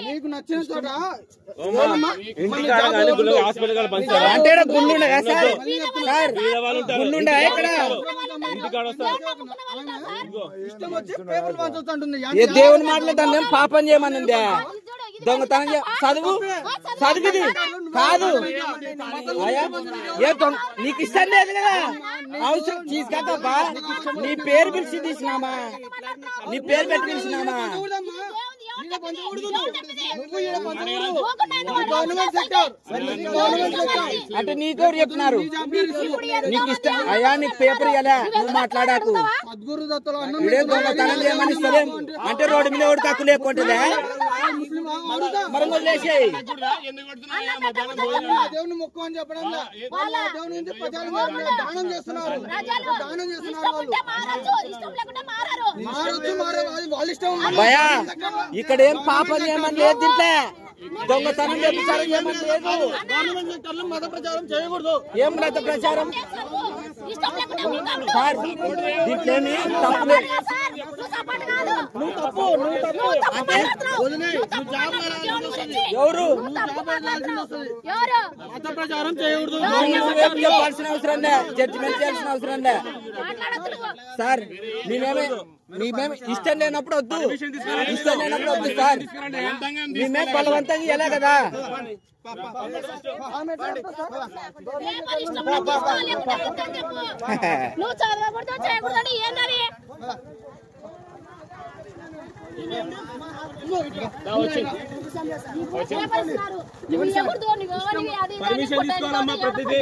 నీకు నచ్చిన చోట అంటే గుండుండే సార్ గుండుండే ఇక్కడ ఇష్టం వచ్చి పేపర్లు పంచుతుంటుంది. ఏ దేవుని మాటలు దాన్ని పాపం చేయమనిందే దొంగతనం చదువు చదువుది కాదు ఏ నీకు ఇష్టం లేదు కదా అవసరం తీసుకెళ్తావా నీ పేరు పిలిచి తీసినామా నీ పేరు పెట్టి పిలిచినామా అంటే నీకెవరు చెప్తున్నారు నీకు ఇష్టం అయ్యా నీకు పేపర్ ఇవ్వలే నువ్వు మాట్లాడాకు ఇదే దొంగతనం చేయమని ఇస్తలేం అంటే రోడ్డు మీద ఒకటి తక్కువ లేకుంటుందే మరి వదిలేసేయి దేవుని మొక్కు అని చెప్పడం దేవుని నుంచి దానం చేస్తున్నారు వాళ్ళ ఇష్టం. భయా ఇక్కడ ఏం పాపం చేయమని లేదు దీంట్లో దొంగతనం వ్యభిచారం చేయమని లేదు గవర్నమెంట్ సెక్టర్లో మత ప్రచారం చేయకూడదు. ఏం మత ప్రచారం సార్ దీంట్లోని తప్పు లేదు నువ్వు తప్పు అంటే ఎవరు మత ప్రచారం చేయకూడదు. చెప్పాల్సిన అవసరం లే జడ్జిమెంట్ చేయాల్సిన అవసరం లే సార్ మేమేమి ఇష్టం లేనప్పుడు వద్దు ఇష్టం లేనప్పుడు వద్దు సార్ మేమే బలవంతంగా ఎలా కదా నువ్వు చదవకూడదు చేయకూడదు ఏంటని పర్మిషన్ తీసుకోవాలమ్మా ప్రతిదీ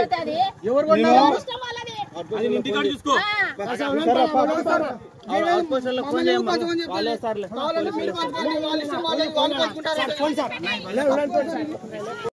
ఎవరు చూసుకో